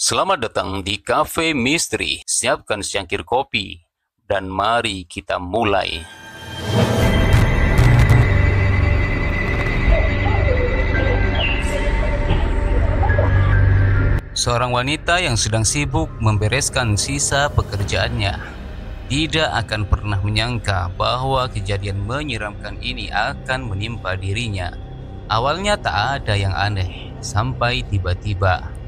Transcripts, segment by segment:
Selamat datang di Cafe Misteri. Siapkan secangkir kopi dan mari kita mulai. Seorang wanita yang sedang sibuk membereskan sisa pekerjaannya tidak akan pernah menyangka bahwa kejadian menyeramkan ini akan menimpa dirinya. Awalnya tak ada yang aneh, sampai tiba-tiba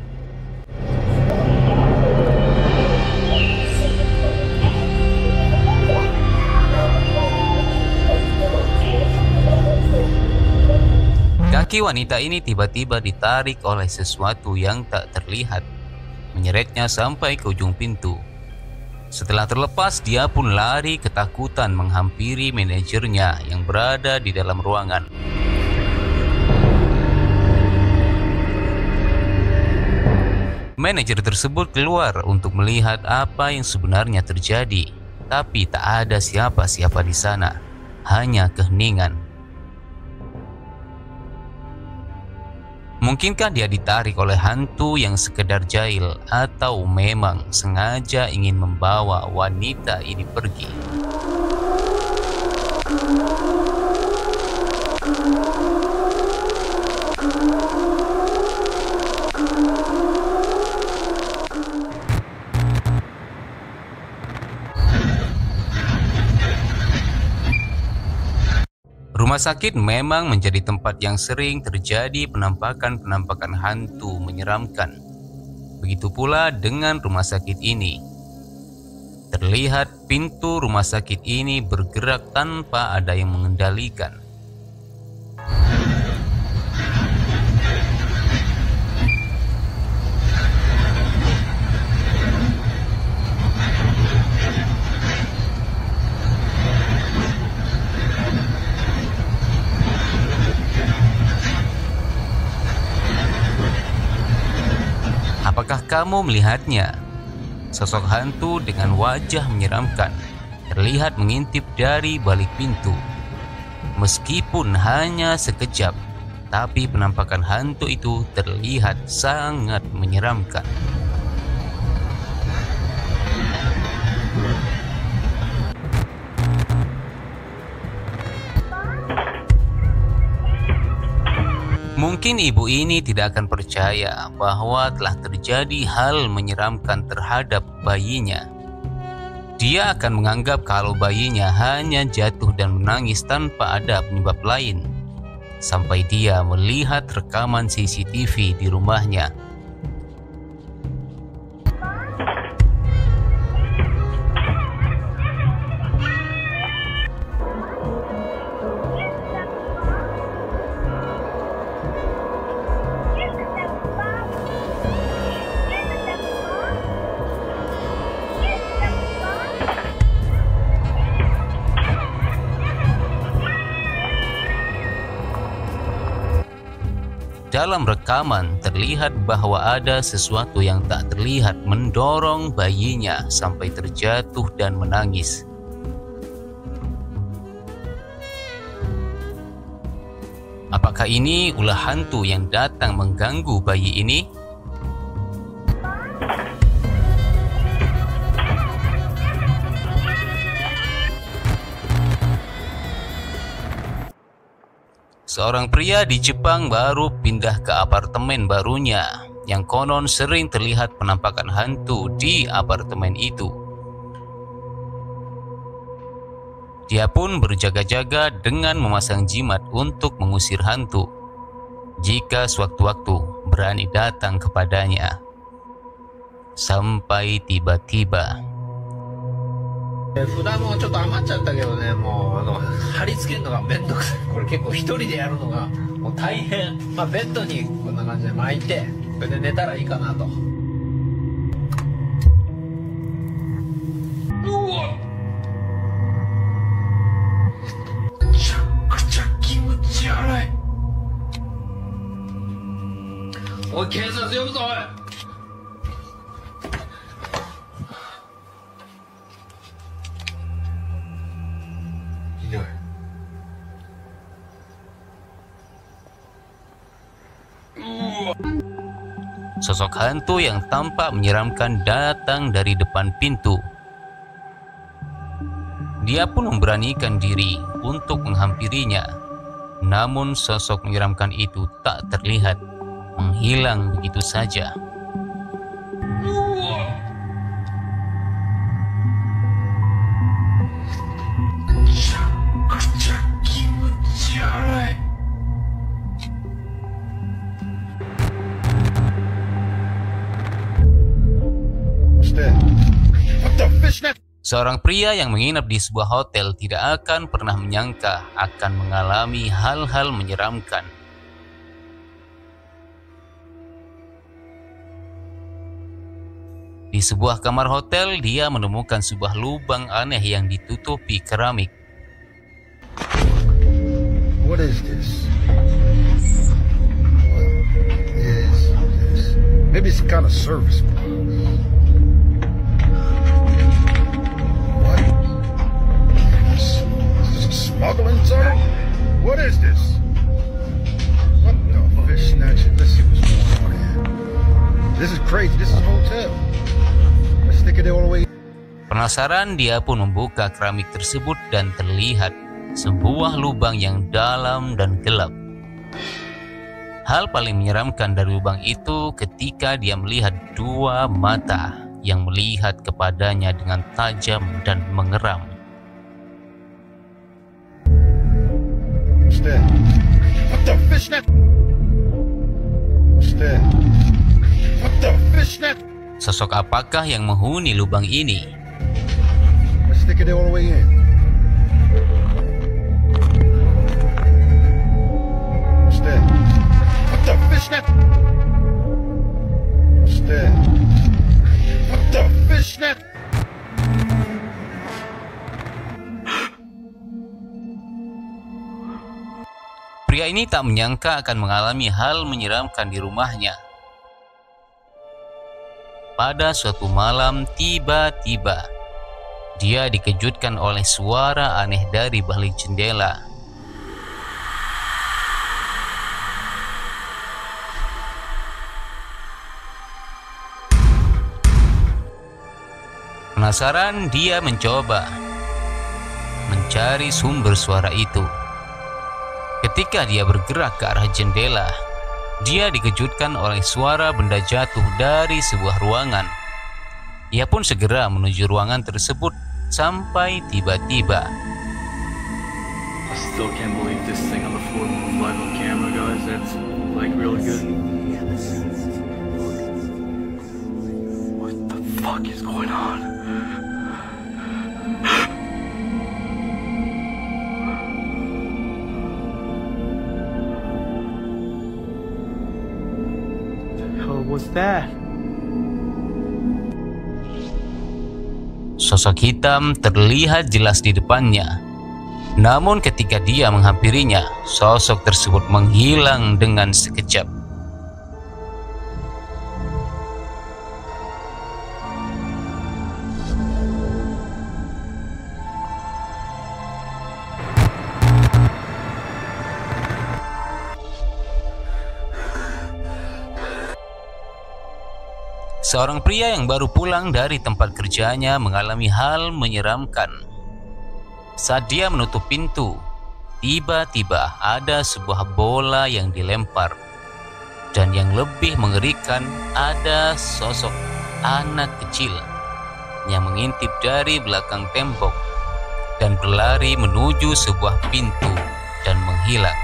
kaki wanita ini tiba-tiba ditarik oleh sesuatu yang tak terlihat, menyeretnya sampai ke ujung pintu. Setelah terlepas, dia pun lari ketakutan menghampiri manajernya yang berada di dalam ruangan. Manajer tersebut keluar untuk melihat apa yang sebenarnya terjadi, tapi tak ada siapa-siapa di sana, hanya keheningan. Mungkinkah dia ditarik oleh hantu yang sekedar jahil atau memang sengaja ingin membawa wanita ini pergi? Rumah sakit memang menjadi tempat yang sering terjadi penampakan-penampakan hantu menyeramkan. Begitu pula dengan rumah sakit ini. Terlihat pintu rumah sakit ini bergerak tanpa ada yang mengendalikan. Apakah kamu melihatnya? Sosok hantu dengan wajah menyeramkan terlihat mengintip dari balik pintu. Meskipun hanya sekejap, tapi penampakan hantu itu terlihat sangat menyeramkan. Mungkin ibu ini tidak akan percaya bahwa telah terjadi hal menyeramkan terhadap bayinya. Dia akan menganggap kalau bayinya hanya jatuh dan menangis tanpa ada penyebab lain. Sampai dia melihat rekaman CCTV di rumahnya. Dalam rekaman terlihat bahwa ada sesuatu yang tak terlihat mendorong bayinya sampai terjatuh dan menangis. Apakah ini ulah hantu yang datang mengganggu bayi ini? Seorang pria di Jepang baru pindah ke apartemen barunya, yang konon sering terlihat penampakan hantu di apartemen itu. Dia pun berjaga-jaga dengan memasang jimat untuk mengusir hantu jika sewaktu-waktu berani datang kepadanya. Sampai tiba-tiba札もちょっと余っちゃったけどね、もう貼り付けるのがめんどくさい。これ結構一人でやるのがもう大変。まあベッドにこんな感じで巻いて、それで寝たらいいかなと。うわ、めちゃくちゃ気持ち悪い。おい、警察呼ぶぞ、おい。Sosok hantu yang tampak menyeramkan datang dari depan pintu. Dia pun memberanikan diri untuk menghampirinya. Namun sosok menyeramkan itu tak terlihat, menghilang begitu saja. Seorang pria yang menginap di sebuah hotel tidak akan pernah menyangka akan mengalami hal-hal menyeramkan. Di sebuah kamar hotel, dia menemukan sebuah lubang aneh yang ditutupi keramik. What is this? What is this? Maybe it's kind of service. What? Is this a smuggling tunnel? What is this? What the fish snatching? Let's see what's going on here. This is crazy. This is a hotel. Let's stick it all the way. Penasaran, dia pun membuka keramik tersebut dan terlihat sebuah lubang yang dalam dan gelap. Hal paling menyeramkan dari lubang itu ketika dia melihat dua mata yang melihat kepadanya dengan tajam dan mengeram. What the fishnet? What the fishnet? Sosok apakah yang menghuni lubang ini? Let's stick it all the way in. What the fishnet? What the fishnet? Pria ini tak menyangka akan mengalami hal menyeramkan di rumahnya. Pada suatu malam, tiba-tiba dia dikejutkan oleh suara aneh dari balik jendela. Penasaran, dia mencoba mencari sumber suara itu. Ketika dia bergerak ke arah jendela, dia dikejutkan oleh suara benda jatuh dari sebuah ruangan. Ia pun segera menuju ruangan tersebut sampai tiba-tiba. I still can't believe this thing on the floor moved live on camera, guys. That's like really good. What the fuck is going on? What's that? Sosok hitam terlihat jelas di depannya. Namun ketika dia menghampirinya, sosok tersebut menghilang dengan sekejap. Seorang pria yang baru pulang dari tempat kerjanya mengalami hal menyeramkan. Saat dia menutup pintu, tiba-tiba ada sebuah bola yang dilempar. Dan yang lebih mengerikan, ada sosok anak kecil yang mengintip dari belakang tembok dan berlari menuju sebuah pintu dan menghilang.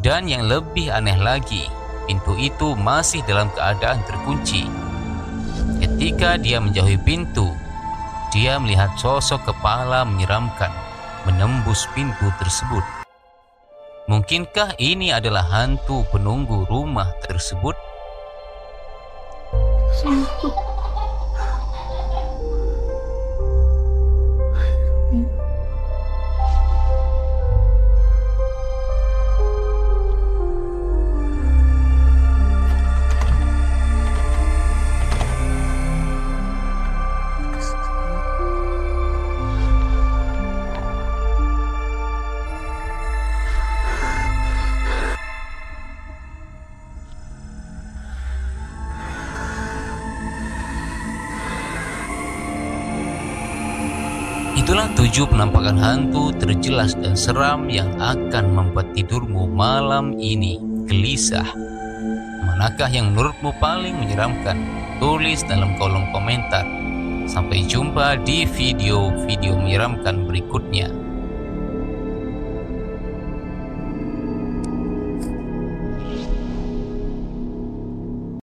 Dan yang lebih aneh lagi, pintu itu masih dalam keadaan terkunci. Ketika dia menjauhi pintu, dia melihat sosok kepala menyeramkan menembus pintu tersebut. Mungkinkah ini adalah hantu penunggu rumah tersebut? Itulah 7 penampakan hantu terjelas dan seram yang akan membuat tidurmu malam ini gelisah. Manakah yang menurutmu paling menyeramkan? Tulis dalam kolom komentar. Sampai jumpa di video-video menyeramkan berikutnya.